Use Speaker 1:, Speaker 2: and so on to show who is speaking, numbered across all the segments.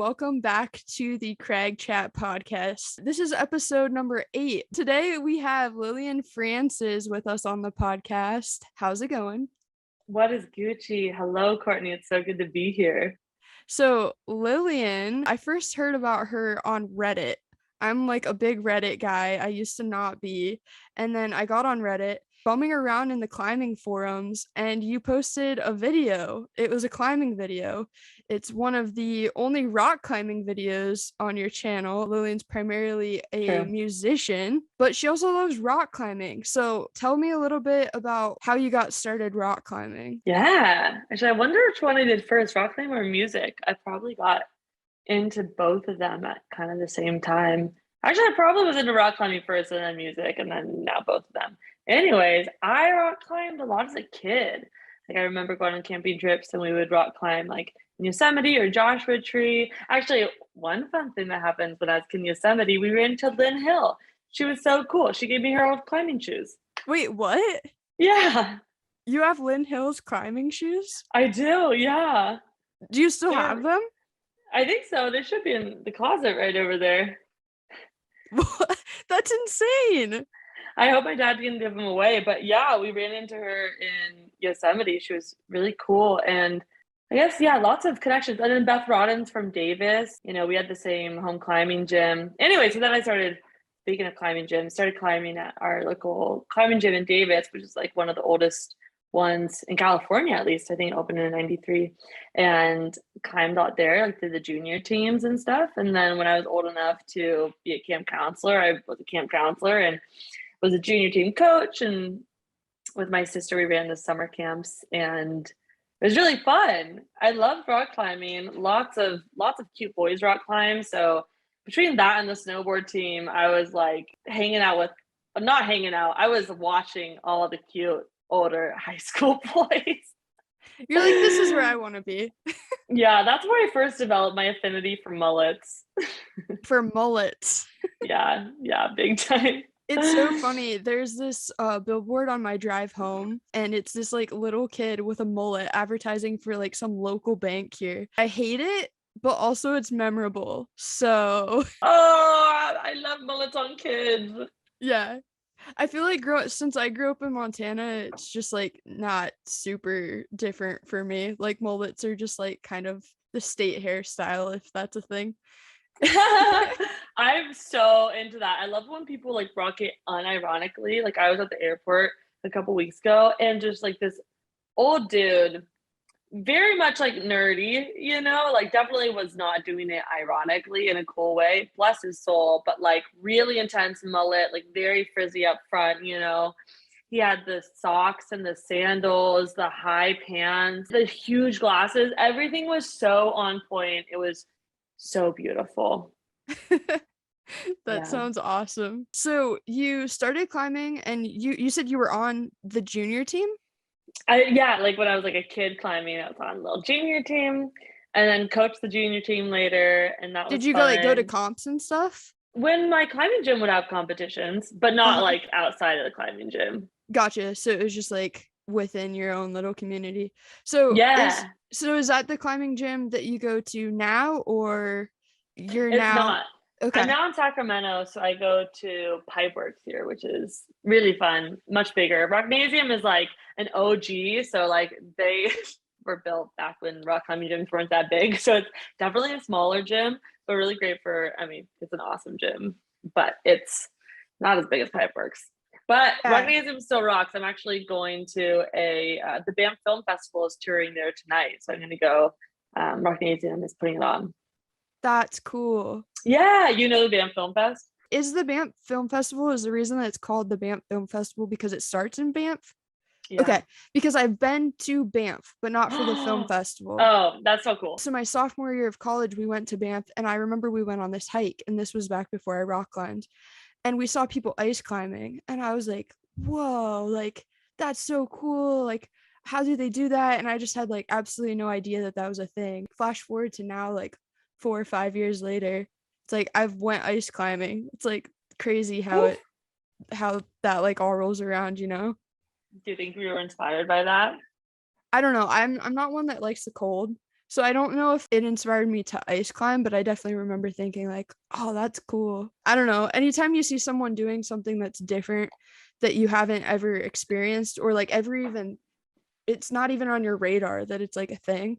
Speaker 1: welcome back to the Crag Chat Podcast. This is episode number 8. Today we have Lillian Frances with us on the podcast. How's it going?
Speaker 2: What is Gucci? Hello, Courtney. It's so good to be here.
Speaker 1: So Lillian, I first heard about her on Reddit. I'm like a big Reddit guy. I used to not be. And then I got on Reddit, bumming around in the climbing forums, and you posted a video. It was a climbing video. It's one of the only rock climbing videos on your channel. Lillian's primarily a musician, but she also loves rock climbing. So tell me a little bit about how you got started rock climbing.
Speaker 2: Yeah. Actually, I wonder which one I did first, rock climbing or music. I probably got into both of them at kind of the same time. Actually, I probably was into rock climbing first and then music, and then now both of them. Anyways, I rock climbed a lot as a kid. Like I remember going on camping trips and we would rock climb like Yosemite or Joshua Tree. Actually, one fun thing that happened when I was in Yosemite, we ran into Lynn Hill. She was so cool. She gave me her old climbing shoes.
Speaker 1: Wait, what?
Speaker 2: Yeah.
Speaker 1: You have Lynn Hill's climbing shoes?
Speaker 2: I do, yeah.
Speaker 1: Do you still have them?
Speaker 2: I think so. They should be in the closet right over there.
Speaker 1: That's insane.
Speaker 2: I hope my dad didn't give them away, but yeah, we ran into her in Yosemite. She was really cool. And I guess, yeah, lots of connections. And then Beth Rodden's from Davis. You know, we had the same home climbing gym. Anyway, so then I started, speaking of climbing gyms, started climbing at our local climbing gym in Davis, which is like one of the oldest ones in California, at least. I think it opened in 93, and climbed out there, like did the junior teams and stuff. And then when I was old enough to be a camp counselor, I was a camp counselor and was a junior team coach, and with my sister we ran the summer camps, and it was really fun. I loved rock climbing. Lots of cute boys rock climb. So between that and the snowboard team, I was like not hanging out. I was watching all the cute older high school boys.
Speaker 1: You're like, this is where I want to be.
Speaker 2: Yeah, that's where I first developed my affinity for mullets.
Speaker 1: For mullets.
Speaker 2: Yeah, big time.
Speaker 1: It's so funny. There's this billboard on my drive home, and it's this like little kid with a mullet advertising for like some local bank here. I hate it, but also it's memorable. So
Speaker 2: I love mullets on kids.
Speaker 1: Yeah. I feel like since I grew up in Montana, it's just like not super different for me. Like mullets are just like kind of the state hairstyle, if that's a thing.
Speaker 2: I'm so into that. I love when people like rock it unironically. Like I was at the airport a couple weeks ago, and just like this old dude, very much like nerdy, you know, like definitely was not doing it ironically in a cool way, bless his soul, but like really intense mullet, like very frizzy up front, you know. He had the socks and the sandals, the high pants, the huge glasses. Everything was so on point. It was so beautiful.
Speaker 1: That sounds awesome. So you started climbing, and you said you were on the junior team?
Speaker 2: Like when I was like a kid climbing, I was on a little junior team, and then coached the junior team later, and that was
Speaker 1: Did you
Speaker 2: fun.
Speaker 1: go to comps and stuff?
Speaker 2: When my climbing gym would have competitions, but not like outside of the climbing gym.
Speaker 1: Gotcha. So it was just like within your own little community. So
Speaker 2: yeah.
Speaker 1: Is that the climbing gym that you go to now, or you're
Speaker 2: it's
Speaker 1: now?
Speaker 2: Not.
Speaker 1: Okay.
Speaker 2: I'm now in Sacramento, so I go to Pipeworks here, which is really fun, much bigger. Rocknasium is like an OG, so like they were built back when rock climbing gyms weren't that big. So it's definitely a smaller gym, but really great it's an awesome gym, but it's not as big as Pipeworks. But Rocknasium still rocks. I'm actually going to the Banff Film Festival is touring there tonight, so I'm going to go. Rocknasium is putting it on.
Speaker 1: That's cool.
Speaker 2: Yeah, you know the Banff Film Fest?
Speaker 1: Is the Banff Film Festival, is the reason that it's called the Banff Film Festival because it starts in Banff? Yeah. Okay, because I've been to Banff, but not for the film festival.
Speaker 2: Oh, that's so cool.
Speaker 1: So my sophomore year of college, we went to Banff, and I remember we went on this hike, and this was back before I rock climbed, and we saw people ice climbing, and I was like, whoa, like that's so cool. Like, how do they do that? And I just had like absolutely no idea that was a thing. Flash forward to now, like 4 or 5 years later, it's like I've went ice climbing. It's like crazy how that like all rolls around, you know?
Speaker 2: Do you think we were inspired by that?
Speaker 1: I don't know. I'm not one that likes the cold, So I don't know if it inspired me to ice climb, but I definitely remember thinking like, oh, that's cool. I don't know. Anytime you see someone doing something that's different that you haven't ever experienced, or like ever even, it's not even on your radar that it's like a thing.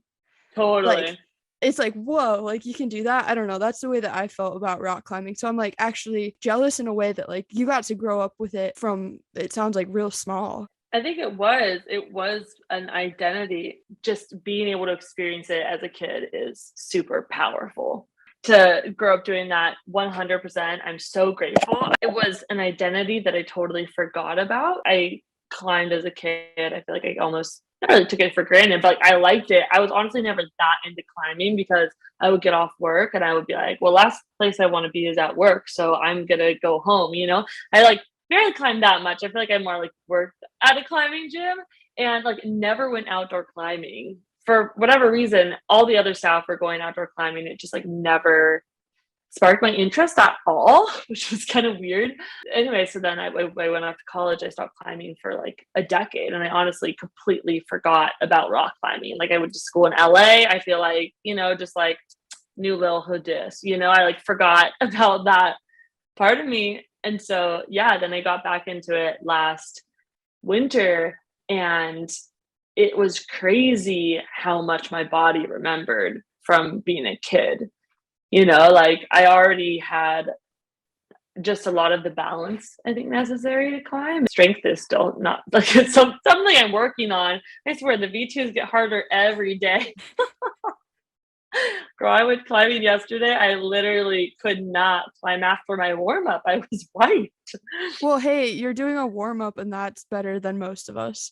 Speaker 1: Like
Speaker 2: Totally.
Speaker 1: it's like, whoa, like you can do that. I don't know. That's the way that I felt about rock climbing. So I'm like actually jealous in a way that like you got to grow up with it from, it sounds like real small.
Speaker 2: I think it was an identity. Just being able to experience it as a kid is super powerful. To grow up doing that 100%, I'm so grateful. It was an identity that I totally forgot about. I climbed as a kid. I feel like I almost not really took it for granted, but like, I liked it. I was honestly never that into climbing because I would get off work and I would be like, well, last place I want to be is at work, so I'm gonna go home, you know? I like barely climbed that much. I feel like I more like worked at a climbing gym and like never went outdoor climbing. For whatever reason, all the other staff were going outdoor climbing. It just like never sparked my interest at all, which was kind of weird. Anyway, so then I went off to college. I stopped climbing for like a decade, and I honestly completely forgot about rock climbing. Like I went to school in LA. I feel like, you know, just like new Lil Hoodis, you know, I like forgot about that part of me. And so, yeah, then I got back into it last winter, and it was crazy how much my body remembered from being a kid. You know, like I already had just a lot of the balance I think necessary to climb. Strength is still not like it's something I'm working on. I swear the V2s get harder every day. Girl, I went climbing yesterday. I literally could not climb after my warm up. I was white.
Speaker 1: Well, hey, you're doing a warm up and that's better than most of us.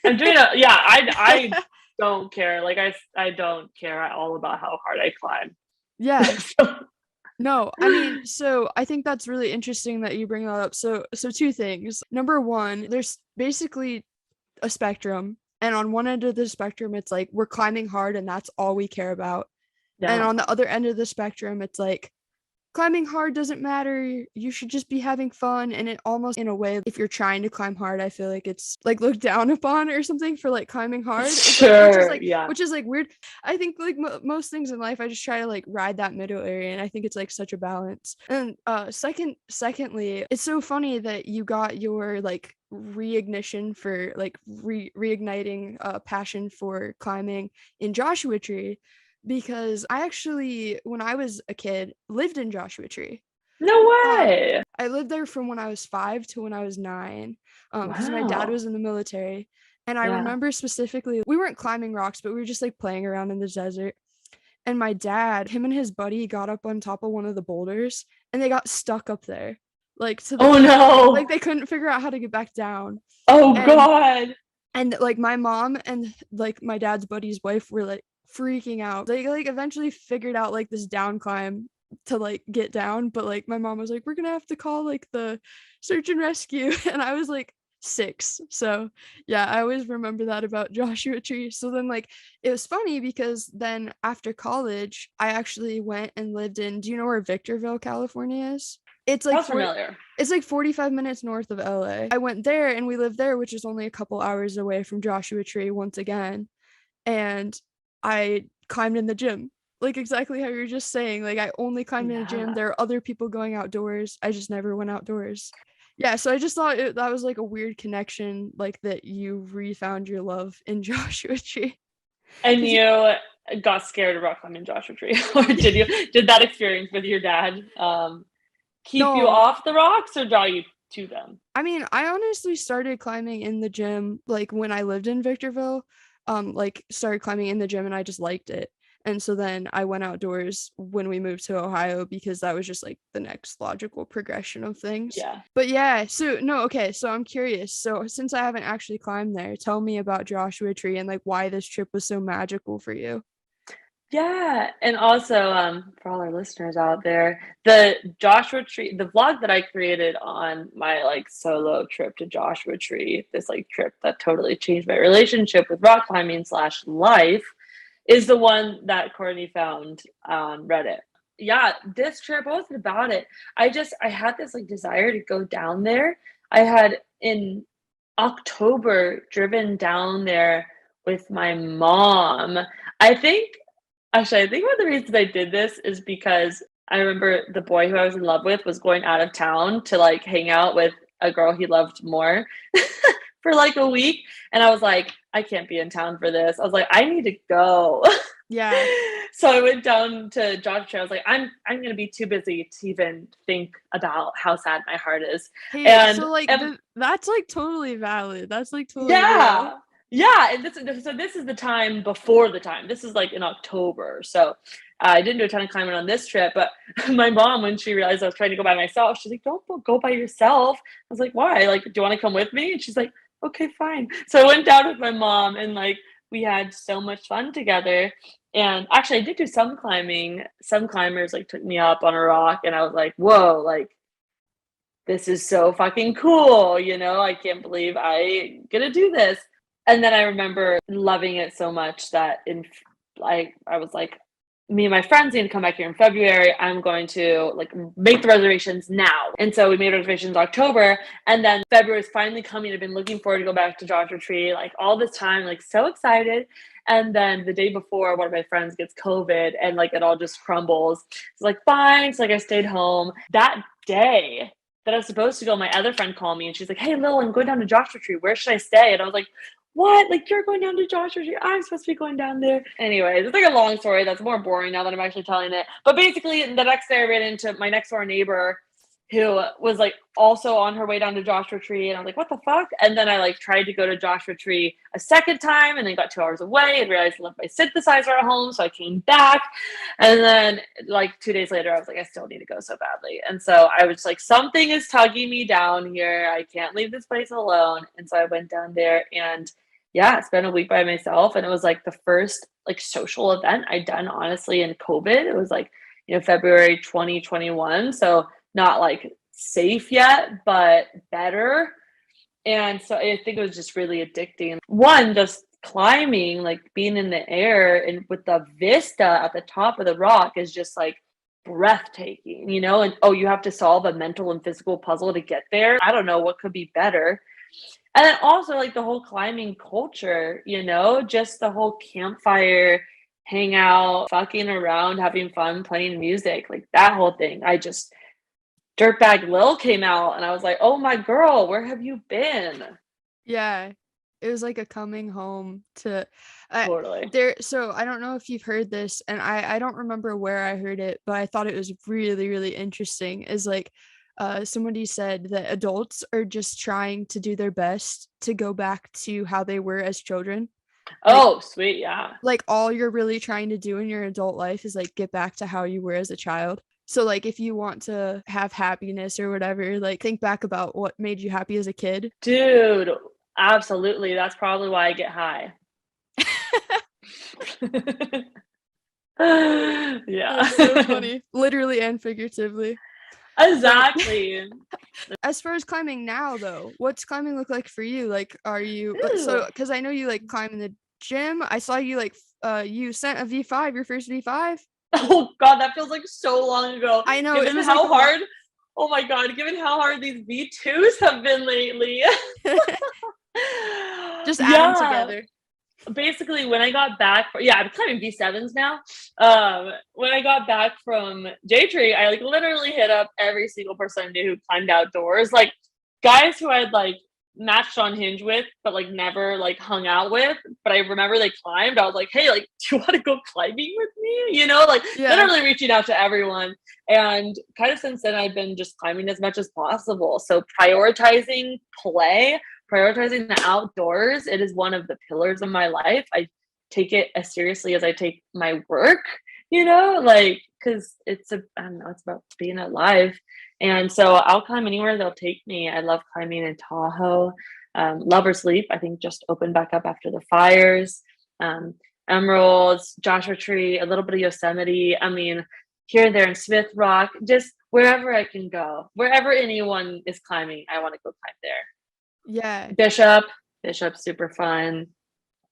Speaker 2: I'm doing a yeah. I don't care. Like I don't care at all about how hard I climb.
Speaker 1: Yeah. No, I mean, so I think that's really interesting that you bring that up. So two things. Number one, there's basically a spectrum, and on one end of the spectrum, it's like we're climbing hard and that's all we care about. And
Speaker 2: Yeah.
Speaker 1: on the other end of the spectrum, it's like climbing hard doesn't matter. You should just be having fun. And it almost, in a way, if you're trying to climb hard, I feel like it's like looked down upon or something for like climbing hard. It's like,
Speaker 2: Sure. Yeah.
Speaker 1: which is like weird. I think like most things in life, I just try to like ride that middle area, and I think it's like such a balance. And secondly, it's so funny that you got your like reignition for like reigniting passion for climbing in Joshua Tree, because I actually, when I was a kid, lived in Joshua Tree.
Speaker 2: No
Speaker 1: Um,
Speaker 2: way.
Speaker 1: I lived there from when I was 5 to when I was 9, because my dad
Speaker 2: Wow.
Speaker 1: was in the military. And I
Speaker 2: Yeah.
Speaker 1: remember specifically, we weren't climbing rocks, but we were just like playing around in the desert. And my dad, him and his buddy got up on top of one of the boulders and they got stuck up there, like to the
Speaker 2: Oh
Speaker 1: point where like
Speaker 2: no.
Speaker 1: they couldn't figure out how to get back down.
Speaker 2: Oh
Speaker 1: And
Speaker 2: God.
Speaker 1: like my mom and like my dad's buddy's wife were like freaking out. They like eventually figured out like this down climb to like get down, but like my mom was like, we're gonna have to call like the search and rescue. And I was like 6. So yeah, I always remember that about Joshua Tree. So then like it was funny because then after college I actually went and lived in, do you know where Victorville, California is? It's like
Speaker 2: Sounds familiar.
Speaker 1: it's like 45 minutes north of LA. I went there and we lived there, which is only a couple hours away from Joshua Tree once again. And I climbed in the gym, like exactly how you were just saying. Like I only climbed in a gym.
Speaker 2: Yeah.
Speaker 1: There are other people going outdoors. I just never went outdoors. Yeah, so I just thought that was like a weird connection, like that you refound your love in Joshua Tree.
Speaker 2: And
Speaker 1: 'Cause
Speaker 2: you got scared of rock climbing Joshua Tree, or did that experience with your dad keep you
Speaker 1: no,
Speaker 2: off the rocks or draw you to them?
Speaker 1: I mean, I honestly started climbing in the gym like when I lived in Victorville. Like started climbing in the gym and I just liked it. And so then I went outdoors when we moved to Ohio because that was just like the next logical progression of things.
Speaker 2: Yeah.
Speaker 1: But yeah, so no, okay, so I'm curious. So since I haven't actually climbed there, tell me about Joshua Tree and like why this trip was so magical for you.
Speaker 2: Yeah, and also, for all our listeners out there, the Joshua Tree, the vlog that I created on my like solo trip to Joshua Tree, this like trip that totally changed my relationship with rock climbing slash life, is the one that Courtney found on Reddit. Yeah, this trip wasn't about it. I had this like desire to go down there. I had in October driven down there with my mom. I think Actually, I think one of the reasons I did this is because I remember the boy who I was in love with was going out of town to like hang out with a girl he loved more for like a week. And I was like, I can't be in town for this. I was like, I need to go.
Speaker 1: Yeah.
Speaker 2: So I went down to Joshua. I was like, I'm gonna be too busy to even think about how sad my heart is.
Speaker 1: Hey,
Speaker 2: And,
Speaker 1: so like
Speaker 2: and
Speaker 1: that's like totally valid. That's like totally real.
Speaker 2: yeah. Yeah, and this is the time before the time. This is like in October. So I didn't do a ton of climbing on this trip, but my mom, when she realized I was trying to go by myself, she's like, "Don't go by yourself." I was like, "Why? Like, do you want to come with me?" And she's like, "Okay, fine." So I went down with my mom, and like we had so much fun together. And actually, I did do some climbing. Some climbers like took me up on a rock, and I was like, "Whoa!" Like this is so fucking cool, you know? I can't believe I get to do this. And then I remember loving it so much that I was like, me and my friends need to come back here in February. I'm going to like make the reservations now. And so we made reservations October, and then February is finally coming. I've been looking forward to go back to Joshua Tree like all this time, like so excited. And then the day before, one of my friends gets COVID and like it all just crumbles. It's like fine. So like I stayed home. That day that I was supposed to go, my other friend called me and she's like, "Hey, Lil, I'm going down to Joshua Tree. Where should I stay?" And I was like, "What? Like, you're going down to Joshua Tree? I'm supposed to be going down there." Anyways, it's like a long story that's more boring now that I'm actually telling it. But basically, the next day I ran into my next door neighbor who was like also on her way down to Joshua Tree. And I was like, "What the fuck?" And then I like tried to go to Joshua Tree a second time and then got 2 hours away and realized I left my synthesizer at home. So I came back. And then like 2 days later, I was like, I still need to go so badly. And so I was like, something is tugging me down here. I can't leave this place alone. And so I went down there and yeah, spent a week by myself. And it was like the first like social event I'd done honestly in COVID. It was like, February 2021. So not like safe yet, but better. And so I think it was just really addicting. One, just climbing, like being in the air and with the vista at the top of the rock is just like breathtaking, And oh, you have to solve a mental and physical puzzle to get there. I don't know what could be better. And then also like the whole climbing culture, just the whole campfire, hang out, fucking around, having fun, playing music, like that whole thing. Dirtbag Lil came out and I was like, "Oh my girl, where have you been?"
Speaker 1: Yeah. It was like a coming home to
Speaker 2: Totally.
Speaker 1: so I don't know if you've heard this, and I don't remember where I heard it, but I thought it was really, really interesting. Is like somebody said that adults are just trying to do their best to go back to how they were as children. Like,
Speaker 2: Oh, sweet, yeah.
Speaker 1: like all you're really trying to do in your adult life is like get back to how you were as a child. So like if you want to have happiness or whatever, like think back about what made you happy as a kid.
Speaker 2: Dude, absolutely. That's probably why I get high. Yeah.
Speaker 1: That's so funny. Literally and figuratively.
Speaker 2: Exactly.
Speaker 1: As far as climbing now though, what's climbing look like for you? Like are you so because I know you like climb in the gym. I saw you like you sent a V5, your first V5.
Speaker 2: Oh god, that feels like so long ago.
Speaker 1: I know, it
Speaker 2: Given
Speaker 1: was
Speaker 2: how
Speaker 1: like
Speaker 2: hard oh my god, given how hard these V2s have been lately.
Speaker 1: just add them together.
Speaker 2: Basically, when I got back, I'm climbing V7s now. When I got back from J Tree, I like literally hit up every single person I knew who climbed outdoors, like guys who I'd like matched on Hinge with, but like never like hung out with. But I remember they climbed. I was like, "Hey, like, do you want to go climbing with me?" Like literally reaching out to everyone. And kind of since then, I've been just climbing as much as possible. So prioritizing play. Prioritizing the outdoors, it is one of the pillars of my life. I take it as seriously as I take my work, like because I don't know, it's about being alive. And so I'll climb anywhere they'll take me. I love climbing in Tahoe. Lover's Leap, I think, just opened back up after the fires. Emeralds, Joshua Tree, a little bit of Yosemite. I mean, here and there in Smith Rock, just wherever I can go, wherever anyone is climbing, I want to go climb there.
Speaker 1: Yeah.
Speaker 2: Bishop's super fun.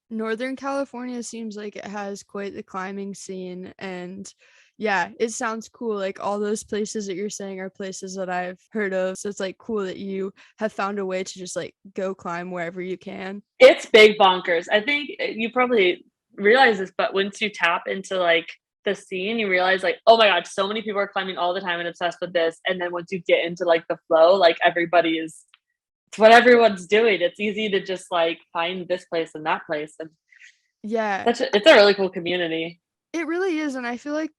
Speaker 1: Northern California seems like it has quite the climbing scene, and yeah, it sounds cool. Like all those places that you're saying are places that I've heard of. So it's like cool that you have found a way to just like go climb wherever you can.
Speaker 2: It's big bonkers. I think you probably realize this, but once you tap into like the scene, you realize like, oh my god, so many people are climbing all the time and obsessed with this. And then once you get into like the flow, like everybody is, it's what everyone's doing. It's easy to just like find this place and that place, and
Speaker 1: Yeah,
Speaker 2: it's a really cool community.
Speaker 1: it really is. And I feel like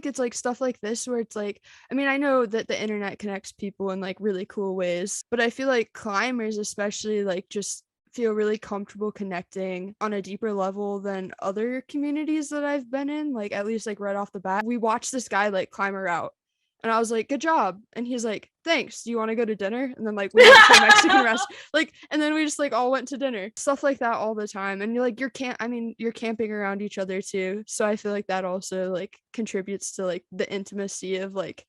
Speaker 1: it's like stuff like this where it's like, I mean, I know that the internet connects people in like really cool ways, but I feel like climbers especially like just feel really comfortable connecting on a deeper level than other communities that I've been in. Like at least like right off the bat, we watched this guy like climb a route. And I was like, good job. And he's like, thanks. Do you want to go to dinner? And then like we went to a Mexican restaurant. Like, and then we just like all went to dinner. Stuff like that all the time. And you're like, you're camping around each other too. So I feel like that also like contributes to like the intimacy of like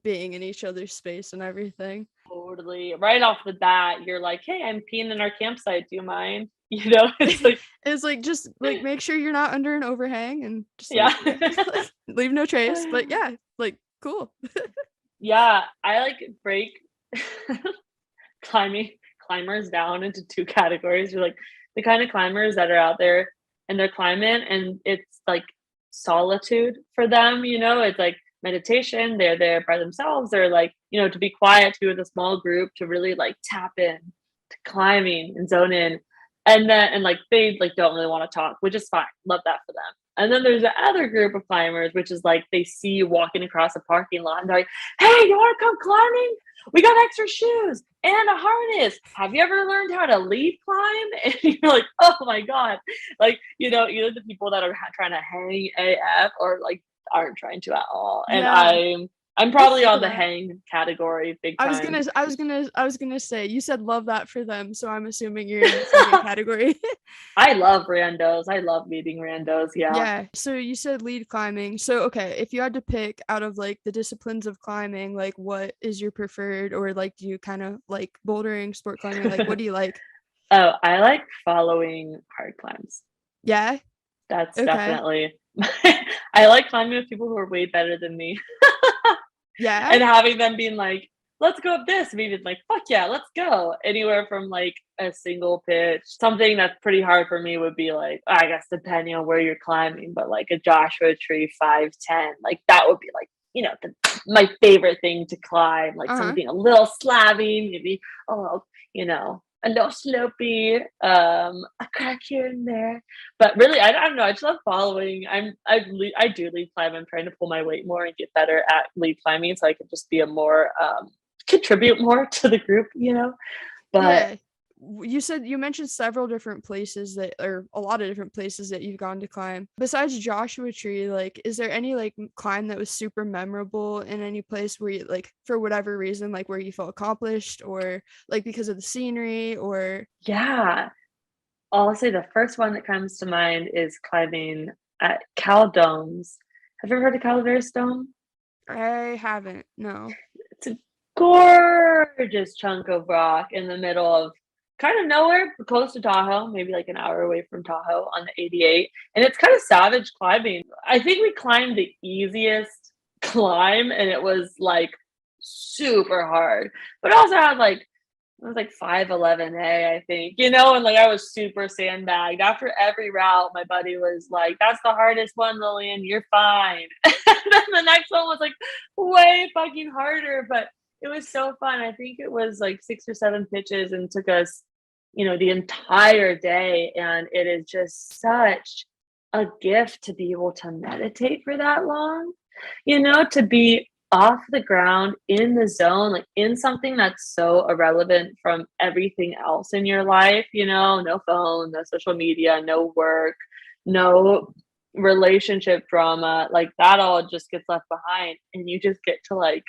Speaker 1: being in each other's space and everything.
Speaker 2: Totally. Right off the bat, you're like, hey, I'm peeing in our campsite. Do you mind? You know, it's like,
Speaker 1: It's like just like make sure you're not under an overhang and just
Speaker 2: yeah.
Speaker 1: like, leave no trace. But yeah, like cool.
Speaker 2: Yeah, I like break climbers down into two categories. You're like the kind of climbers that are out there and they're climbing and it's like solitude for them, you know, it's like meditation, they're there by themselves, they're like, you know, to be quiet, to be with a small group, to really like tap in to climbing and zone in. And like they like don't really want to talk, which is fine. Love that for them. And then there's the other group of climbers, which is like they see you walking across a parking lot and they're like, hey, you want to come climbing? We got extra shoes and a harness. Have you ever learned how to lead climb? And you're like, oh my God. Like, you know, either the people that are trying to hang AF or like aren't trying to at all. And
Speaker 1: Yeah.
Speaker 2: I'm probably on the
Speaker 1: that.
Speaker 2: hang category big
Speaker 1: I
Speaker 2: time.
Speaker 1: was gonna say you said love that for them, so I'm assuming you're in the second category.
Speaker 2: I love randos. I love meeting randos. Yeah.
Speaker 1: Yeah. So you said lead climbing. So okay, if you had to pick out of like the disciplines of climbing, like what is your preferred, or like do you kind of like bouldering, sport climbing? Like what do you like?
Speaker 2: Oh, I like following hard climbs.
Speaker 1: Yeah.
Speaker 2: That's
Speaker 1: Okay.
Speaker 2: definitely I like climbing with people who are way better than me.
Speaker 1: Yeah.
Speaker 2: And having them being like, let's go up this, maybe like, fuck yeah, let's go. Anywhere from like a single pitch. Something that's pretty hard for me would be like, I guess depending on where you're climbing, but like a Joshua Tree 510, like that would be like, you know, my favorite thing to climb, like
Speaker 1: Uh-huh.
Speaker 2: something a little slabby, maybe you know, a little slopey, a crack here and there. But really, I don't know. I just love following. I do lead climb. I'm trying to pull my weight more and get better at lead climbing, so I can just be a more contribute more to the group. You know, but
Speaker 1: Yeah. You mentioned several different places that, or a lot of different places that you've gone to climb. Besides Joshua Tree, like, is there any like climb that was super memorable in any place where you like, for whatever reason, like where you felt accomplished or like because of the scenery or
Speaker 2: yeah, I'll say the first one that comes to mind is climbing at Cal Domes. Have you ever heard of Calaveras Dome?
Speaker 1: I haven't. No.
Speaker 2: It's a gorgeous chunk of rock in the middle of kind of nowhere, close to Tahoe, maybe like an hour away from Tahoe on the 88. And it's kind of savage climbing. I think we climbed the easiest climb and it was like super hard, but it also had like, it was like 511A, I think, you know, and like I was super sandbagged. After every route, my buddy was like, that's the hardest one, Lillian, you're fine. And then the next one was like way fucking harder, but it was so fun. I think it was like 6 or 7 pitches and took us, you know, the entire day. And it is just such a gift to be able to meditate for that long, you know, to be off the ground in the zone, like in something that's so irrelevant from everything else in your life, you know, no phone, no social media, no work, no relationship drama, like that all just gets left behind. And you just get to like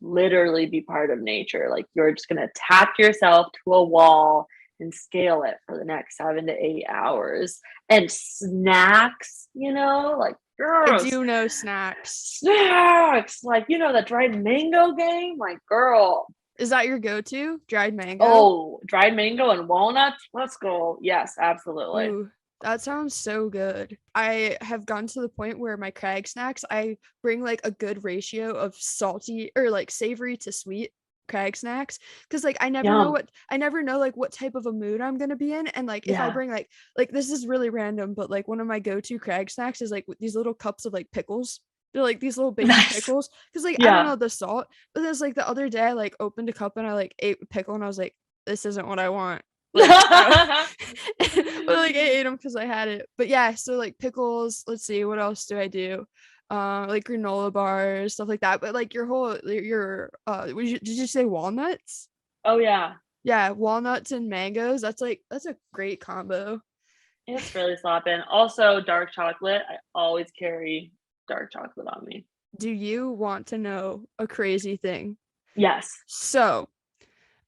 Speaker 2: literally be part of nature. Like you're just going to tap yourself to a wall and scale it for the next 7 to 8 hours. And snacks, you know, like
Speaker 1: I
Speaker 2: girls,
Speaker 1: do know snacks.
Speaker 2: snacks, like, you know, the dried mango game, like girl.
Speaker 1: Is that your go-to? Dried mango?
Speaker 2: Oh, dried mango and walnuts. Let's go. Yes, absolutely.
Speaker 1: Ooh, that sounds so good. I have gotten to the point where my Crag Snacks, I bring like a good ratio of salty or like savory to sweet Crag Snacks, because like I never know like what type of a mood I'm gonna be in, and like if I bring like this is really random, but like one of my go-to Crag Snacks is like these little cups of like pickles. They're like these little baby pickles, because like I don't know the salt, but it's like the other day I like opened a cup and I like ate a pickle and I was like, this isn't what I want. Like, but like I ate them because I had it. But yeah, so like pickles. Let's see, what else do I do? Like granola bars, stuff like that. But like did you say walnuts?
Speaker 2: Oh yeah.
Speaker 1: Yeah, walnuts and mangoes. That's a great combo.
Speaker 2: It's really slapping. Also, dark chocolate. I always carry dark chocolate on me.
Speaker 1: Do you want to know a crazy thing?
Speaker 2: Yes.
Speaker 1: So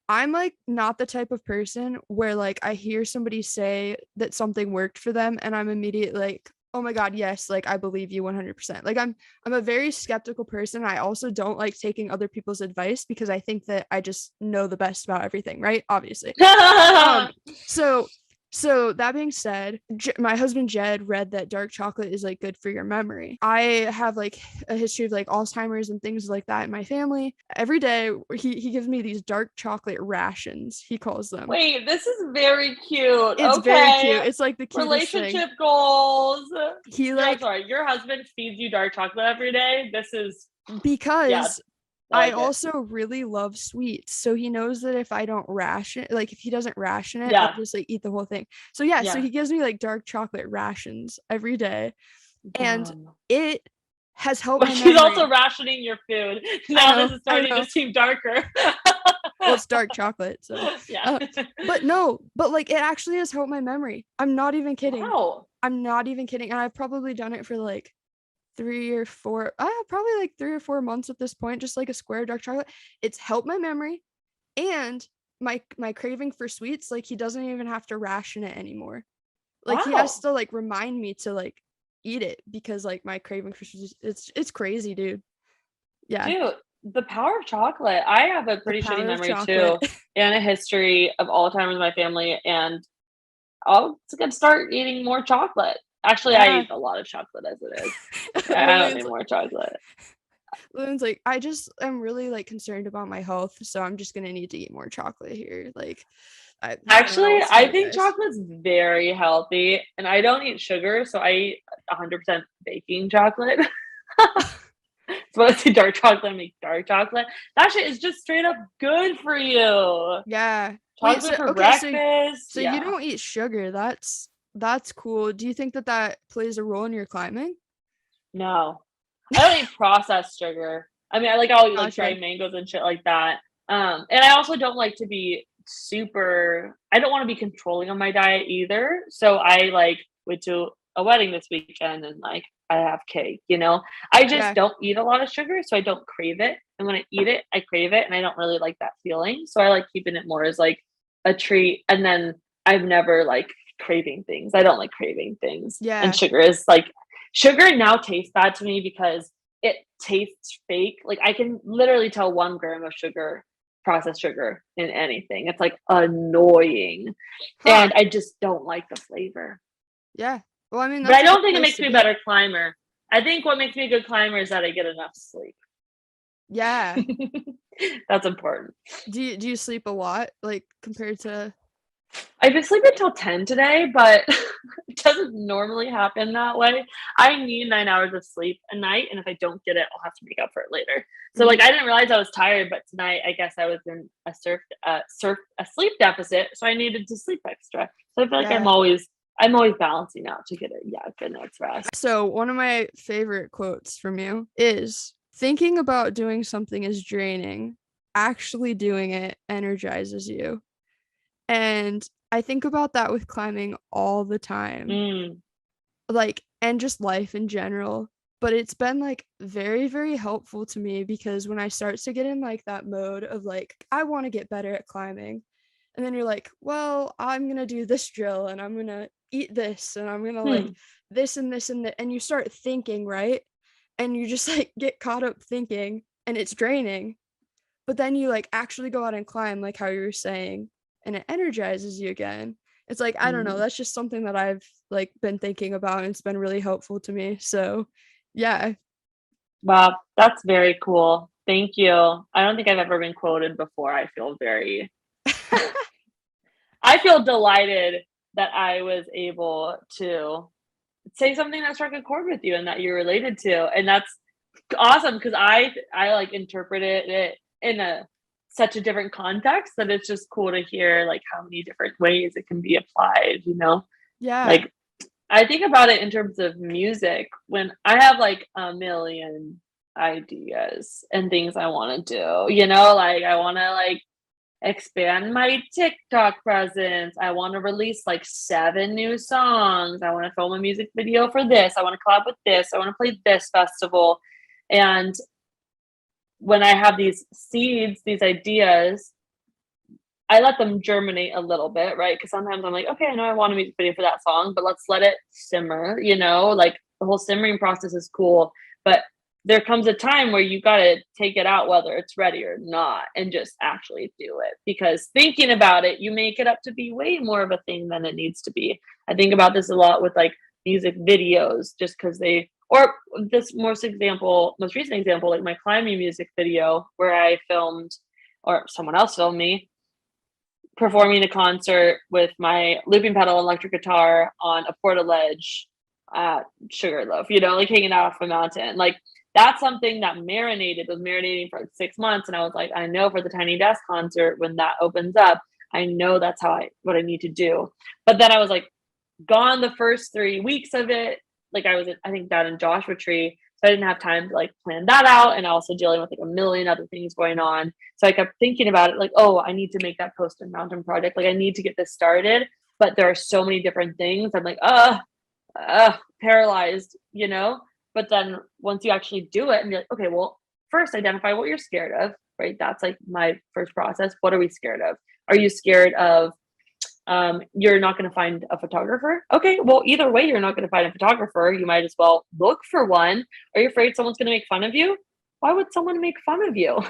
Speaker 1: I'm like not the type of person where like I hear somebody say that something worked for them and I'm immediately like, oh my God, yes, like I believe you 100%. Like I'm a very skeptical person. I also don't like taking other people's advice because I think that I just know the best about everything, right? Obviously. So that being said, my husband Jed read that dark chocolate is like good for your memory. I have like a history of like Alzheimer's and things like that in my family. Every day he gives me these dark chocolate rations, he calls them.
Speaker 2: Wait, this is very cute.
Speaker 1: It's very cute. It's like the cutest
Speaker 2: relationship goals.
Speaker 1: Sorry,
Speaker 2: your husband feeds you dark chocolate every day. This is
Speaker 1: because I also really love sweets, so he knows that if I don't ration, like if he doesn't ration it, I'll just like eat the whole thing. So so he gives me like dark chocolate rations every day, and it has helped.
Speaker 2: But she's also rationing your food. Now this is starting to seem darker.
Speaker 1: Well, it's dark chocolate, so but like it actually has helped my memory. I'm not even kidding.
Speaker 2: Wow.
Speaker 1: I'm not even kidding, and I've probably done it for like 3 or 4 probably like 3 or 4 months at this point, just like a square of dark chocolate. It's helped my memory and my craving for sweets. Like he doesn't even have to ration it anymore. Like he has to like remind me to like eat it because like my craving for sweets, it's crazy, dude. Yeah,
Speaker 2: dude, the power of chocolate. I have a pretty shitty memory too, and a history of Alzheimer's in my family, and I'll start eating more chocolate. Actually, I eat a lot of chocolate as it is. I don't need more chocolate.
Speaker 1: Lynn's like, I just am really like concerned about my health, so I'm just gonna need to eat more chocolate here. Like, I
Speaker 2: think chocolate's very healthy, and I don't eat sugar, so I eat 100% baking chocolate. So let's see, dark chocolate and make dark chocolate. That shit is just straight up good for you.
Speaker 1: Yeah,
Speaker 2: chocolate for breakfast.
Speaker 1: So you don't eat sugar. That's cool. Do you think that plays a role in your climbing?
Speaker 2: No, I don't eat processed sugar. I mean, I'll eat like dried mangoes and shit like that. And I also don't like to be I don't want to be controlling on my diet either. So I like went to a wedding this weekend and like I have cake, I just don't eat a lot of sugar, so I don't crave it. And when I eat it, I crave it, and I don't really like that feeling. So I like keeping it more as like a treat. And then I've never like craving things. I don't like craving things.
Speaker 1: Yeah.
Speaker 2: And sugar now tastes bad to me because it tastes fake. Like I can literally tell 1 gram of sugar, processed sugar, in anything. It's like annoying. And I just don't like the flavor.
Speaker 1: Yeah. Well, I mean,
Speaker 2: but I don't think it makes me a better climber. I think what makes me a good climber is that I get enough sleep.
Speaker 1: Yeah.
Speaker 2: That's important.
Speaker 1: Do you sleep a lot, like compared to?
Speaker 2: I've been sleeping until 10 today, but it doesn't normally happen that way. I need 9 hours of sleep a night, and if I don't get it, I'll have to make up for it later. So like I didn't realize I was tired, but tonight I guess I was in a sleep deficit, so I needed to sleep extra. So I feel like I'm always balancing out to get a good night's rest.
Speaker 1: So one of my favorite quotes from you is, thinking about doing something is draining. Actually doing it energizes you. And I think about that with climbing all the time. Like, and just life in general. But it's been like very, very helpful to me because when I start to get in like that mode of like, I want to get better at climbing. And then you're like, well, I'm going to do this drill and I'm going to eat this and I'm going to like this and this and that. And you start thinking, right? And you just like get caught up thinking and it's draining. But then you like actually go out and climb, like how you were saying, and it energizes you again. It's like, I don't know. That's just something that I've like been thinking about and it's been really helpful to me. So yeah.
Speaker 2: Wow, that's very cool. Thank you. I don't think I've ever been quoted before. I feel delighted that I was able to say something that struck a chord with you and that you're related to. And that's awesome because I like interpreted it in such a different context that it's just cool to hear like how many different ways it can be applied,
Speaker 1: Yeah.
Speaker 2: Like I think about it in terms of music when I have like a million ideas and things I want to do, like I want to like expand my TikTok presence. I want to release like 7 new songs. I want to film a music video for this. I want to collab with this. I want to play this festival. And when I have these seeds, these ideas, I let them germinate a little bit, right? Because sometimes I'm like, okay, I know I want a music video for that song, but let's let it simmer, like the whole simmering process is cool. But there comes a time where you got to take it out, whether it's ready or not, and just actually do it. Because thinking about it, you make it up to be way more of a thing than it needs to be. I think about this a lot with like music videos, just because or this most recent example, like my climbing music video where I filmed, or someone else filmed me, performing a concert with my looping pedal and electric guitar on a Portaledge at Sugarloaf, like hanging out off a mountain. Like that's something that was marinating for like 6 months. And I was like, I know for the Tiny Desk concert, when that opens up, I know that's what I need to do. But then I was like gone the first 3 weeks of it. Like I was, I think, down in Joshua Tree. So I didn't have time to like plan that out, and also dealing with like a million other things going on. So I kept thinking about it like, oh, I need to make that Post and Mountain project. Like I need to get this started, but there are so many different things. I'm like, paralyzed, But then once you actually do it and be like, okay, well, first identify what you're scared of, right? That's like my first process. What are we scared of? Are you scared of you're not going to find a photographer? Okay, well, either way, you're not going to find a photographer. You might as well look for one. Are you afraid someone's going to make fun of you? Why would someone make fun of you?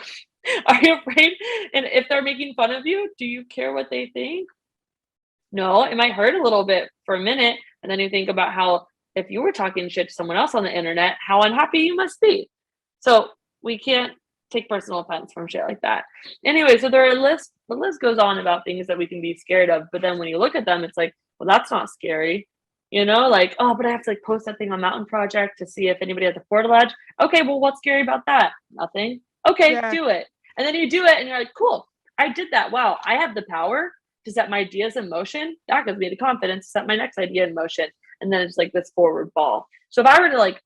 Speaker 2: Are you afraid? And if they're making fun of you, do you care what they think? No, it might hurt a little bit for a minute. And then you think about how if you were talking shit to someone else on the internet, how unhappy you must be. So we can't take personal offense from shit like that. Anyway, so the list goes on about things that we can be scared of, but then when you look at them, it's like, well, that's not scary. Like, oh, but I have to like post that thing on Mountain Project to see if anybody has a Portaledge. Okay, well, what's scary about that? Nothing. Okay,
Speaker 1: Yeah.
Speaker 2: do it. And then you do it and you're like, cool, I did that. Wow, I have the power to set my ideas in motion. That gives me the confidence to set my next idea in motion. And then it's like this forward ball. So if I were to like,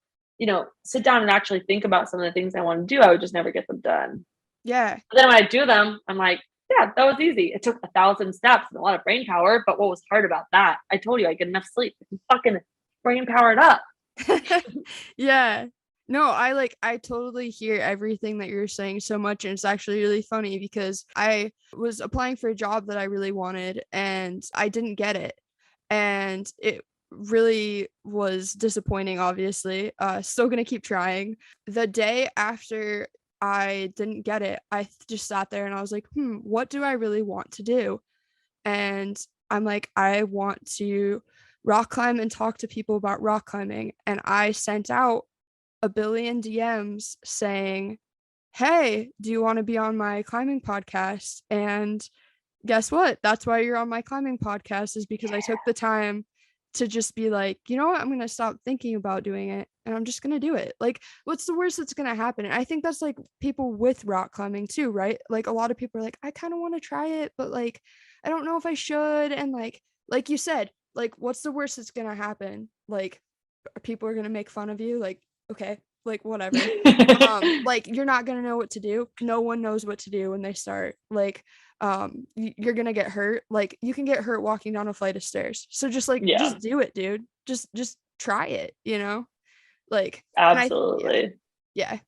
Speaker 2: sit down and actually think about some of the things I want to do, I would just never get them done.
Speaker 1: Yeah.
Speaker 2: But then when I do them, I'm like, yeah, that was easy. It took 1,000 steps and a lot of brain power. But what was hard about that? I told you I get enough sleep. I'm fucking brain powered up.
Speaker 1: Yeah. No, I totally hear everything that you're saying so much. And it's actually really funny because I was applying for a job that I really wanted and I didn't get it. And it really was disappointing, obviously. Still gonna keep trying. The day after I didn't get it, I just sat there and I was like, what do I really want to do? And I'm like, I want to rock climb and talk to people about rock climbing. And I sent out a billion DMs saying, hey, do you want to be on my climbing podcast? And guess what? That's why you're on my climbing podcast, is because I took the time to just be like, you know what? I'm going to stop thinking about doing it and I'm just going to do it. Like, what's the worst that's going to happen? And I think that's like people with rock climbing too, right? Like a lot of people are like, I kind of want to try it, but like, I don't know if I should. And like you said, like, what's the worst that's going to happen? Like, people are going to make fun of you. Like, okay, like whatever. Like you're not going to know what to do. No one knows what to do when they start. Like, you're gonna get hurt. Like you can get hurt walking down a flight of stairs, so just just do it, dude. Just try it, like
Speaker 2: absolutely.
Speaker 1: Yeah,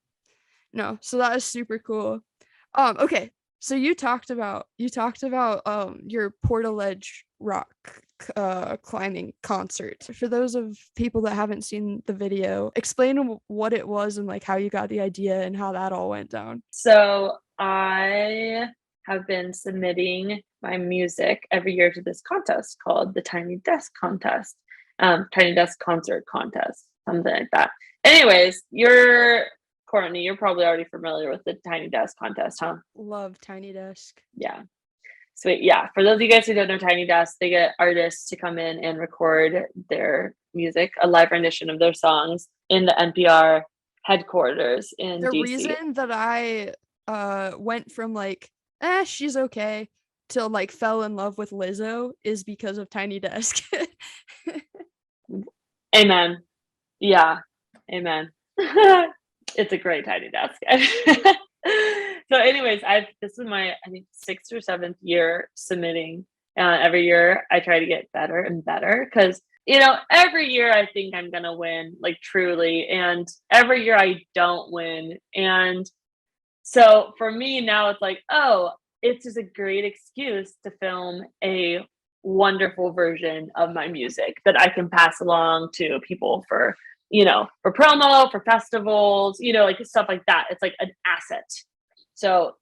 Speaker 1: no, so that is super cool. Okay, so you talked about your Portaledge rock climbing concert. For those of people that haven't seen the video, explain what it was and like how you got the idea and how that all went down.
Speaker 2: So I have been submitting my music every year to this contest called the Tiny Desk Contest, Tiny Desk Concert Contest, something like that. Anyways, your Courtney, you're probably already familiar with the Tiny Desk contest, huh?
Speaker 1: Love Tiny Desk.
Speaker 2: Yeah. Sweet. Yeah. For those of you guys who don't know Tiny Desk, they get artists to come in and record their music, a live rendition of their songs in the NPR headquarters in
Speaker 1: The
Speaker 2: DC.
Speaker 1: reason that I went from like, she's okay, to like fell in love with Lizzo is because of Tiny Desk.
Speaker 2: Amen. Yeah. Amen. It's a great Tiny Desk. So anyways, this is my, I think, 6th or 7th year submitting. Every year I try to get better and better because, you know, every year I think I'm going to win, like truly. And every year I don't win. And so for me now it's like, oh, it's just a great excuse to film a wonderful version of my music that I can pass along to people for, you know, for promo, for festivals, you know, like stuff like that. It's like an asset. So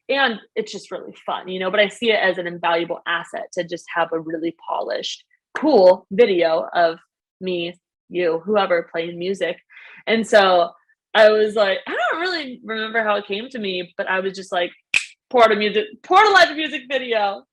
Speaker 2: and it's just really fun, you know, but I see it as an invaluable asset to just have a really polished, cool video of me, you, whoever playing music. And so I was like, I don't really remember how it came to me, but I was just like, Portaledge music video,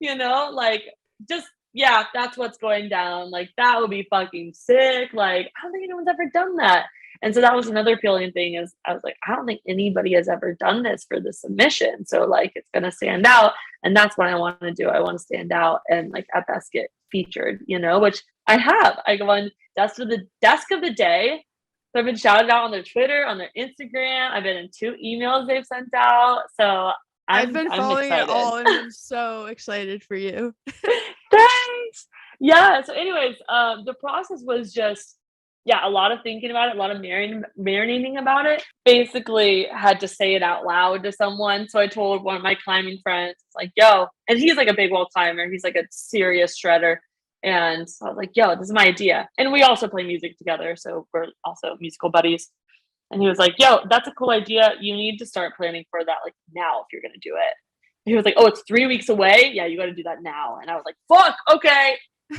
Speaker 2: you know, like just, yeah, that's what's going down. Like that would be fucking sick. Like, I don't think anyone's ever done that. And so that was another appealing thing is I was like, I don't think anybody has ever done this for the submission. So like, it's going to stand out. And that's what I want to do. I want to stand out and like at best get featured, you know, which I have. I go on desk of the day. So I've been shouted out on their Twitter, on their Instagram. I've been in 2 emails they've sent out. So
Speaker 1: I've been following
Speaker 2: excited.
Speaker 1: it all and I'm so excited for you.
Speaker 2: Thanks. Yeah. So anyways, the process was just, yeah, a lot of thinking about it, a lot of marinating about it. Basically had to say it out loud to someone. So I told one of my climbing friends, like, yo, and he's like a big wall climber. He's like a serious shredder. And so I was like, yo, this is my idea. And we also play music together. So we're also musical buddies. And he was like, yo, that's a cool idea. You need to start planning for that like now if you're going to do it. And he was like, oh, it's 3 weeks away. Yeah, you got to do that now. And I was like, fuck, okay,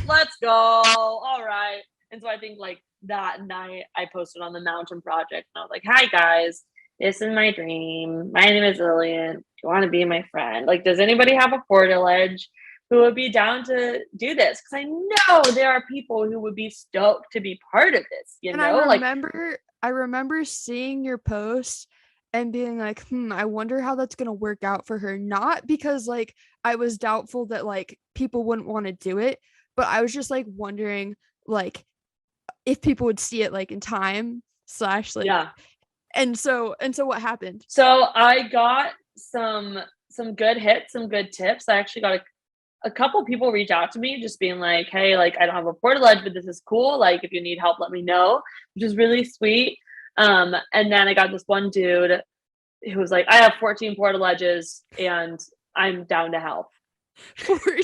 Speaker 2: let's go. All right. And so I think like that night I posted on the Mountain Project and I was like, hi guys, this is my dream. My name is Lillian. Do you want to be my friend? Like, does anybody have a Portaledge who would be down to do this? Because I know there are people who would be stoked to be part of this, you know?
Speaker 1: I remember seeing your post and being like, I wonder how that's going to work out for her. Not because like I was doubtful that like people wouldn't want to do it, but I was just like wondering like if people would see it like in time / like,
Speaker 2: yeah.
Speaker 1: And so what happened?
Speaker 2: So I got some good hits, some good tips. I actually got a couple people reach out to me just being like, hey, like I don't have a Portaledge, but this is cool. Like if you need help, let me know, which is really sweet. And then I got this one dude who was like, I have 14 Portaledges and I'm down to help.
Speaker 1: 14.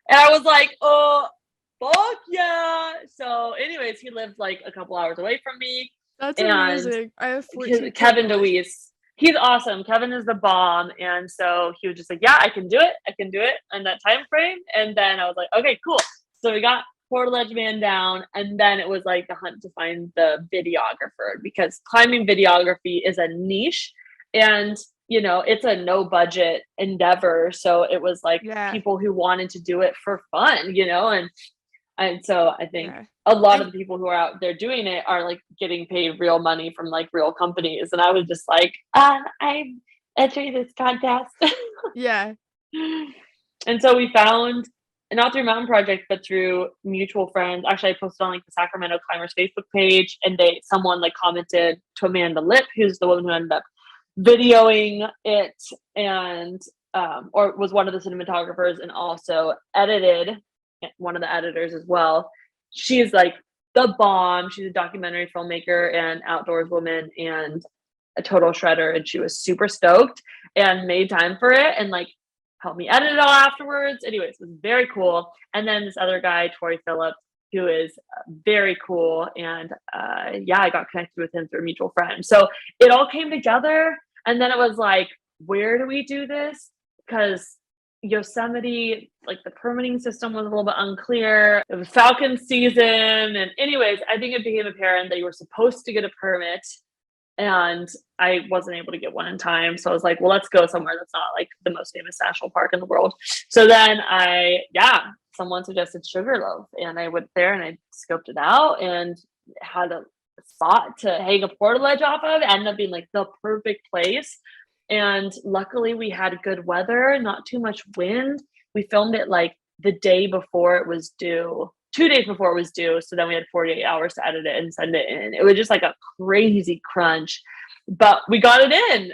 Speaker 2: And I was like, oh, fuck yeah. So anyways, he lived like a couple hours away from me.
Speaker 1: That's amazing. I have 14.
Speaker 2: Kevin DeWeese. He's awesome. Kevin is the bomb. And so he was just like, yeah, I can do it in that time frame. And then I was like, okay, cool. So we got Portaledge man down. And then it was like the hunt to find the videographer because climbing videography is a niche and, you know, it's a no budget endeavor. So it was like people who wanted to do it for fun, you know, and so I think a lot of the people who are out there doing it are like getting paid real money from like real companies. And I was just like, I'm entering this contest.
Speaker 1: Yeah.
Speaker 2: And so we found, not through Mountain Project, but through mutual friends. Actually, I posted on like the Sacramento Climbers Facebook page and someone like commented to Amanda Lip, who's the woman who ended up videoing it and, or was one of the cinematographers and also edited, one of the editors as well. She's like the bomb. She's a documentary filmmaker and outdoors woman and a total shredder. And she was super stoked and made time for it and like helped me edit it all afterwards. Anyways, it was very cool. And then this other guy, Tori Phillips, who is very cool. And I got connected with him through a mutual friend. So it all came together. And then it was like, where do we do this? Because Yosemite, like the permitting system was a little bit unclear. It was falcon season. And anyways, I think it became apparent that you were supposed to get a permit and I wasn't able to get one in time. So I was like, well, let's go somewhere that's not like the most famous national park in the world. So then someone suggested Sugarloaf, and I went there and I scoped it out and had a spot to hang a portaledge off of. It ended up being like the perfect place. And luckily we had good weather, not too much wind. We filmed it like the day before it was due, 2 days before it was due. So then we had 48 hours to edit it and send it in. It was just like a crazy crunch, but we got it in,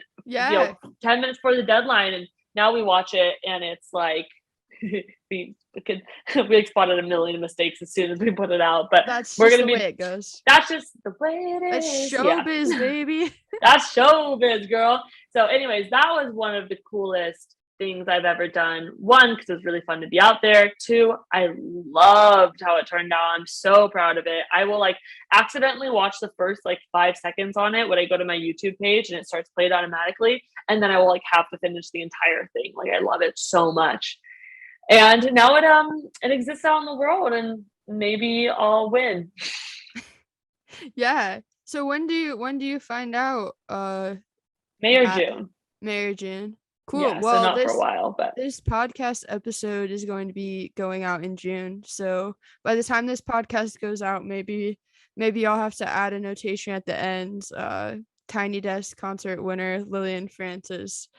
Speaker 2: 10 minutes before the deadline. And now we watch it and it's like, we spotted a million mistakes as soon as we put it out, but
Speaker 1: that's just the way it goes.
Speaker 2: That's just the way it is.
Speaker 1: That's showbiz, baby.
Speaker 2: That's showbiz, girl. So anyways, that was one of the coolest things I've ever done. One, because it was really fun to be out there. Two, I loved how it turned out. I'm so proud of it. I will like accidentally watch the first like 5 seconds on it when I go to my YouTube page and it starts played automatically, and then I will like have to finish the entire thing. Like I love it so much. And now it exists out in the world, and maybe I'll win.
Speaker 1: Yeah. So when do you find out?
Speaker 2: May or June.
Speaker 1: May or June. Cool.
Speaker 2: Yeah,
Speaker 1: well,
Speaker 2: so not for a while, but
Speaker 1: this podcast episode is going to be going out in June. So by the time this podcast goes out, maybe I'll have to add a notation at the end. Tiny Desk concert winner Lillian Frances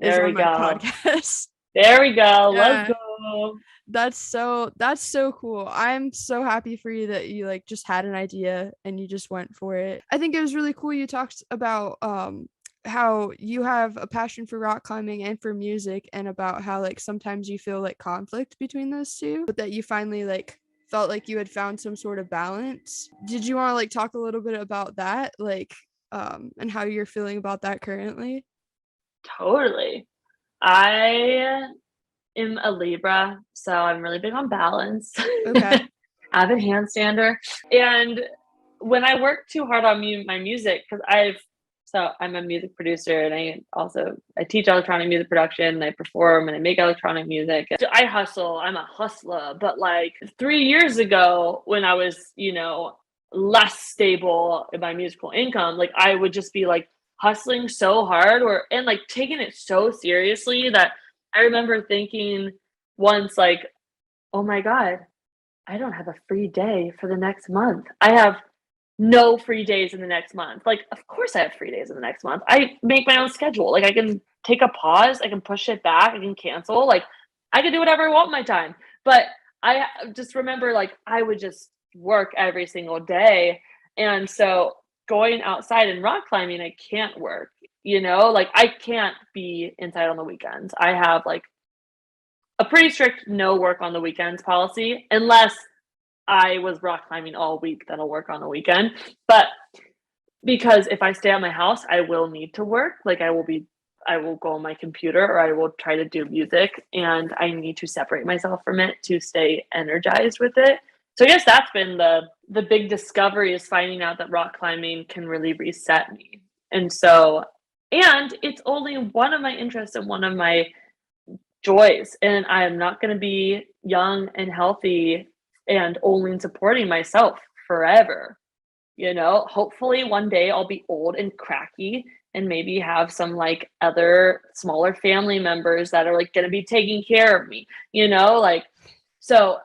Speaker 1: is on my podcast.
Speaker 2: There we go. Let's go.
Speaker 1: That's so cool. I'm so happy for you that you like just had an idea and you just went for it. I think it was really cool you talked about how you have a passion for rock climbing and for music, and about how like sometimes you feel like conflict between those two, but that you finally like felt like you had found some sort of balance. Did you want to like talk a little bit about that, like and how you're feeling about that currently?
Speaker 2: Totally. I am a Libra, so I'm really big on balance.
Speaker 1: Okay.
Speaker 2: Avid handstander. And when I work too hard on my music, because I'm a music producer, and I teach electronic music production, and I perform and I make electronic music. I hustle. I'm a hustler. But like 3 years ago, when I was, less stable in my musical income, like I would just be like hustling so hard and like taking it so seriously that I remember thinking once like, oh my God, I don't have a free day for the next month. I have no free days in the next month. Like, of course I have free days in the next month. I make my own schedule. Like I can take a pause. I can push it back. I can cancel. Like I can do whatever I want with my time. But I just remember like I would just work every single day. And so going outside and rock climbing, I can't work, like I can't be inside on the weekends. I have like a pretty strict no work on the weekends policy, unless I was rock climbing all week, then I'll work on the weekend. But because if I stay at my house, I will need to work. Like I will go on my computer, or I will try to do music, and I need to separate myself from it to stay energized with it. So I guess that's been the big discovery, is finding out that rock climbing can really reset me. And it's only one of my interests and one of my joys. And I am not going to be young and healthy and only supporting myself forever. Hopefully one day I'll be old and cracky and maybe have some like other smaller family members that are like going to be taking care of me, so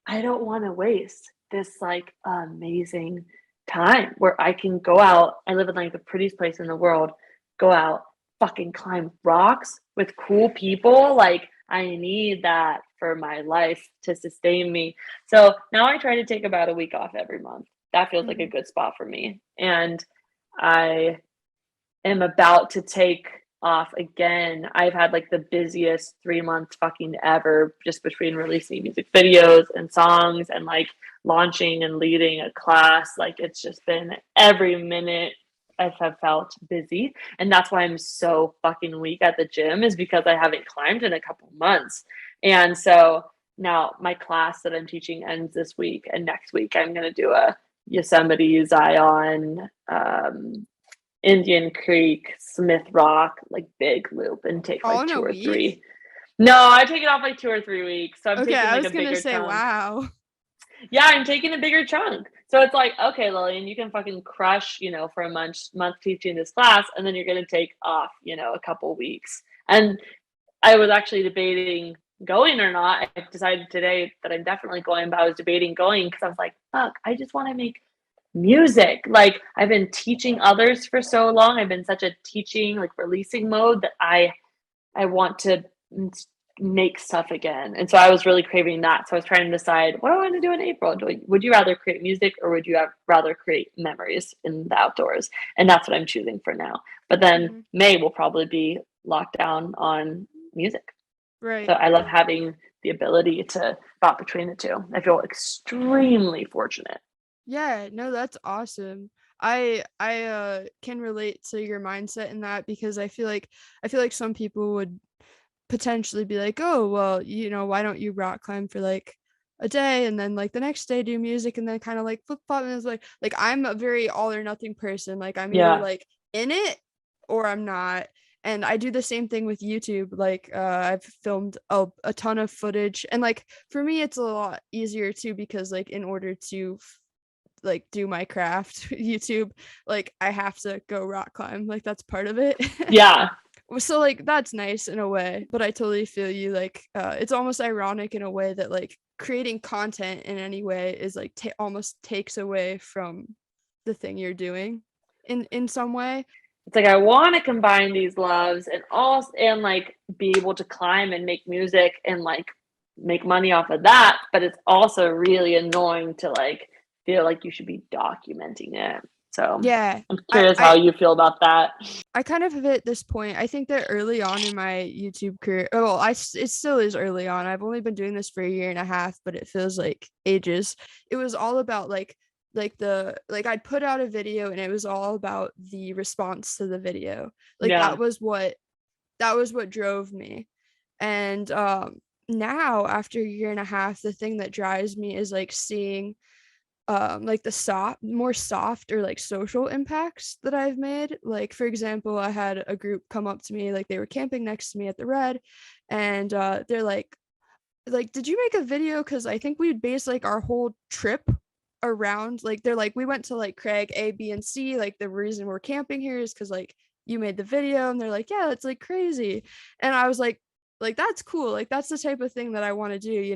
Speaker 2: I don't want to waste this like amazing time where I can go out. I live in like the prettiest place in the world, go out, fucking climb rocks with cool people. Like I need that for my life to sustain me. So now I try to take about a week off every month. That feels like a good spot for me. And I am about to take off again. I've had like the busiest 3 months fucking ever, just between releasing music videos and songs and like launching and leading a class. Like it's just been every minute I have felt busy. And that's why I'm so fucking weak at the gym, is because I haven't climbed in a couple months. And so now my class that I'm teaching ends this week, and next week I'm going to do a Yosemite, Zion, Indian Creek, Smith Rock, like big loop, and take like 2 or 3. No, I take it off like 2 or 3 weeks. So I'm taking like
Speaker 1: I was
Speaker 2: a bigger
Speaker 1: gonna say,
Speaker 2: chunk.
Speaker 1: wow.
Speaker 2: Yeah, I'm taking a bigger chunk. So it's like, okay, Lillian, you can fucking crush, for a month teaching this class, and then you're gonna take off, a couple weeks. And I was actually debating going or not. I decided today that I'm definitely going, but I was debating going because I was like, fuck, I just want to make music. Like, I've been teaching others for so long. I've been such a teaching, like releasing mode that I want to make stuff again. And so I was really craving that. So I was trying to decide, what do I want to do in April? Would you rather create music, or would you rather create memories in the outdoors? And that's what I'm choosing for now. But then May will probably be locked down on music.
Speaker 1: Right.
Speaker 2: So I love having the ability to bop between the two. I feel extremely fortunate.
Speaker 1: Yeah, no, that's awesome. I can relate to your mindset in that, because I feel like some people would potentially be like, oh, well, why don't you rock climb for like a day, and then like the next day do music, and then kind of like flip flop. And it's like I'm a very all or nothing person. Like, I'm either like in it or I'm not. And I do the same thing with YouTube. Like, I've filmed a ton of footage, and like for me it's a lot easier too, because like in order to like do my craft YouTube, like I have to go rock climb, like that's part of it.
Speaker 2: Yeah.
Speaker 1: So like that's nice in a way, but I totally feel you. Like, it's almost ironic in a way that like creating content in any way is like almost takes away from the thing you're doing in some way.
Speaker 2: It's like I want to combine these loves and like be able to climb and make music and like make money off of that, but it's also really annoying to like feel like you should be documenting it. So
Speaker 1: yeah,
Speaker 2: I'm curious how you feel about that.
Speaker 1: I kind of have at this point. I think that early on in my YouTube career, it still is early on. I've only been doing this for a year and a half, but it feels like ages. It was all about like I'd put out a video, and it was all about the response to the video. Like, that was what drove me. And now after a year and a half, the thing that drives me is like seeing like the more soft or like social impacts that I've made. Like, for example, I had a group come up to me, like they were camping next to me at the Red, and they're like, did you make a video? Because I think we'd base like our whole trip around, like, they're like, we went to like Crag A, B, and C, like the reason we're camping here is because like you made the video. And they're like, yeah, that's like crazy. And I was like, that's cool. Like, that's the type of thing that I want to do,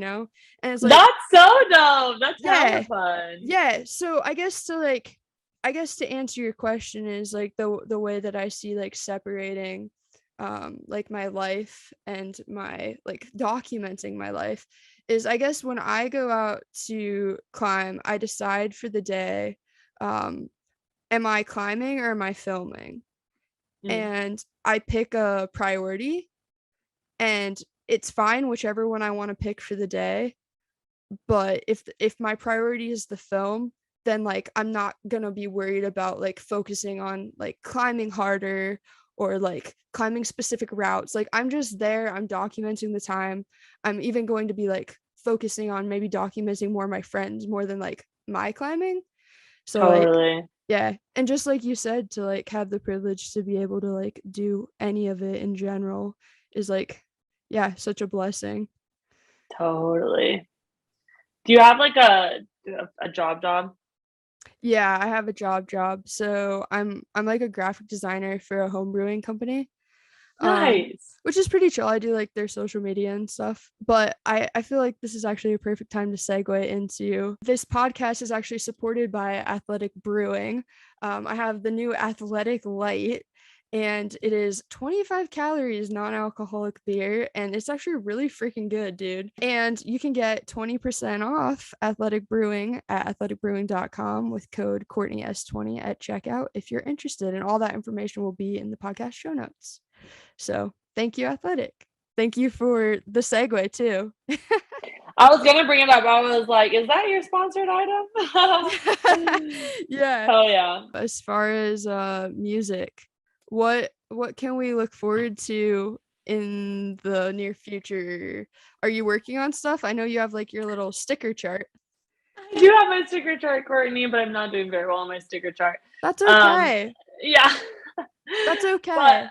Speaker 1: And it's like,
Speaker 2: that's so dope. That's kind of fun.
Speaker 1: Yeah. So I guess to answer your question is like the way that I see like separating like my life and my like documenting my life is, I guess when I go out to climb, I decide for the day, am I climbing or am I filming? And I pick a priority, and it's fine whichever one I want to pick for the day. But if my priority is the film, then like I'm not gonna be worried about like focusing on like climbing harder or like climbing specific routes. Like, I'm just there, I'm documenting the time. I'm even going to be like focusing on maybe documenting more of my friends more than like my climbing. So
Speaker 2: totally.
Speaker 1: Like, yeah. And just like you said, to like have the privilege to be able to like do any of it in general is like, yeah, such a blessing.
Speaker 2: Totally. Do you have like a job?
Speaker 1: Yeah, I have a job. So I'm like a graphic designer for a home brewing company.
Speaker 2: Nice.
Speaker 1: Which is pretty chill. I do like their social media and stuff. But I feel like this is actually a perfect time to segue into this podcast is actually supported by Athletic Brewing. I have the new Athletic Light, and it is 25 calories non-alcoholic beer, and it's actually really freaking good, dude. And you can get 20% off Athletic Brewing at athleticbrewing.com with code CourtneyS20 at checkout if you're interested, and all that information will be in the podcast show notes. So thank you, Athletic. Thank you for the segue too.
Speaker 2: I was gonna bring it up. I was like, is that your sponsored item?
Speaker 1: Yeah.
Speaker 2: Oh yeah.
Speaker 1: As far as music, what can we look forward to in the near future? Are you working on stuff? I know you have like your little sticker chart.
Speaker 2: I do have my sticker chart, Courtney, but I'm not doing very well on my sticker chart.
Speaker 1: That's okay.
Speaker 2: Yeah.
Speaker 1: That's okay.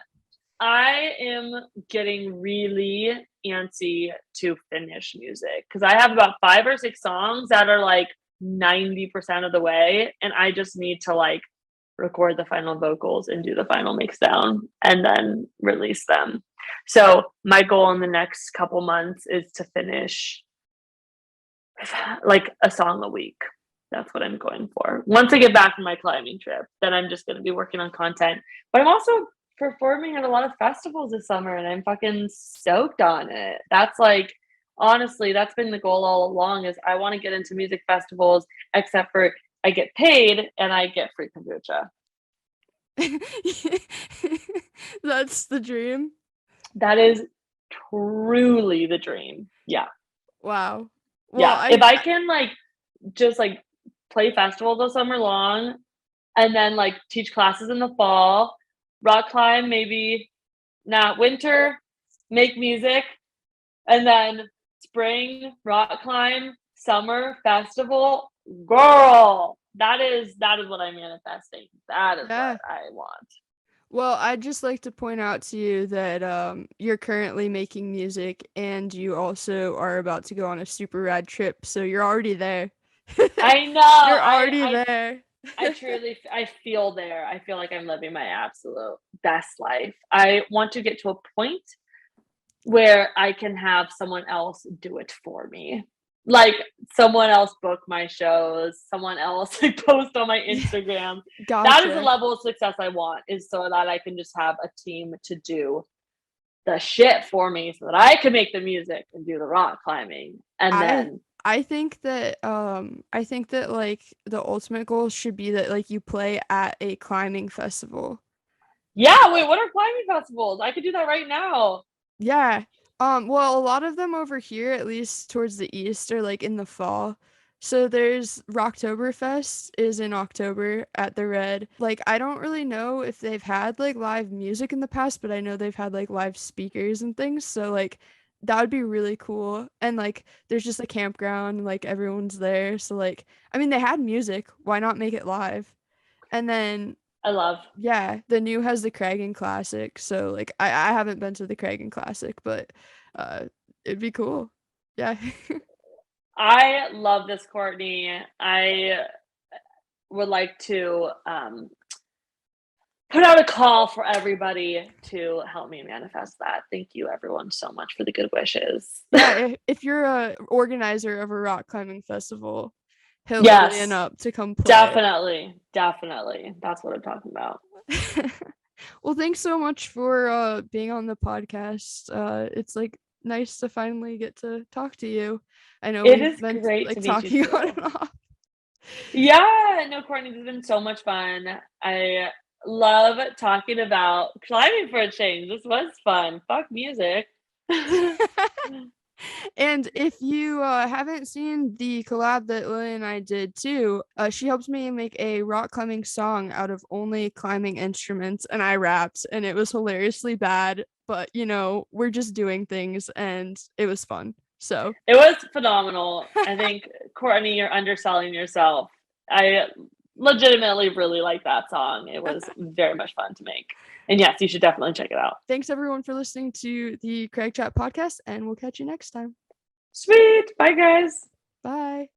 Speaker 2: I am getting really antsy to finish music because I have about 5 or 6 songs that are like 90% of the way, and I just need to like record the final vocals and do the final mix down and then release them. So my goal in the next couple months is to finish like a song a week. That's what I'm going for. Once I get back from my climbing trip, then I'm just going to be working on content. But I'm also performing at a lot of festivals this summer and I'm fucking stoked on it. That's like, honestly, that's been the goal all along is I want to get into music festivals, except for I get paid and I get free kombucha.
Speaker 1: That's the dream.
Speaker 2: That is truly the dream. Yeah.
Speaker 1: Wow.
Speaker 2: Well, yeah. If I can like just like play festivals all summer long and then like teach classes in the fall, rock climb maybe not winter, make music, and then spring rock climb, summer festival, girl, that is what I'm manifesting. That is what I want.
Speaker 1: Well, I'd just like to point out to you that you're currently making music and you also are about to go on a super rad trip, so you're already there.
Speaker 2: I know.
Speaker 1: You're already there.
Speaker 2: I feel there. I feel like I'm living my absolute best life. I want to get to a point where I can have someone else do it for me. Like someone else book my shows, someone else like post on my Instagram. Gotcha. That is the level of success I want, is so that I can just have a team to do the shit for me so that I can make the music and do the rock climbing. And then
Speaker 1: I think that like the ultimate goal should be that like you play at a climbing festival.
Speaker 2: Yeah, wait, what are climbing festivals? I could do that right now.
Speaker 1: Yeah. Well, a lot of them over here, at least towards the east, are like in the fall. So there's Rocktoberfest is in October at the Red. Like I don't really know if they've had like live music in the past, but I know they've had like live speakers and things. So like that would be really cool. And like there's just a campground, like everyone's there. So like I mean they had music, why not make it live? And then yeah, the new has the Crag Classic, so like I haven't been to the Crag Classic, but it'd be cool. Yeah.
Speaker 2: I love this, Courtney. I would like to put out a call for everybody to help me manifest that. Thank you everyone so much for the good wishes.
Speaker 1: Yeah, if you're a organizer of a rock climbing festival, hit Lillian up to come play.
Speaker 2: Definitely. That's what I'm talking about.
Speaker 1: Well, thanks so much for being on the podcast. It's like nice to finally get to talk to you. I know we've been great like talking on and off.
Speaker 2: Yeah, no, Courtney, this has been so much fun. I love talking about climbing for a change. This was fun. Fuck music.
Speaker 1: And if you haven't seen the collab that Lillian and I did too, she helped me make a rock climbing song out of only climbing instruments, and I rapped, and it was hilariously bad, but you know, we're just doing things and it was fun. So
Speaker 2: it was phenomenal. I think, Courtney, you're underselling yourself. I legitimately really like that song. It was very much fun to make. And yes, you should definitely check it out.
Speaker 1: Thanks everyone for listening to the Crag Chat Podcast, and we'll catch you next time.
Speaker 2: Sweet. Bye, guys.
Speaker 1: Bye.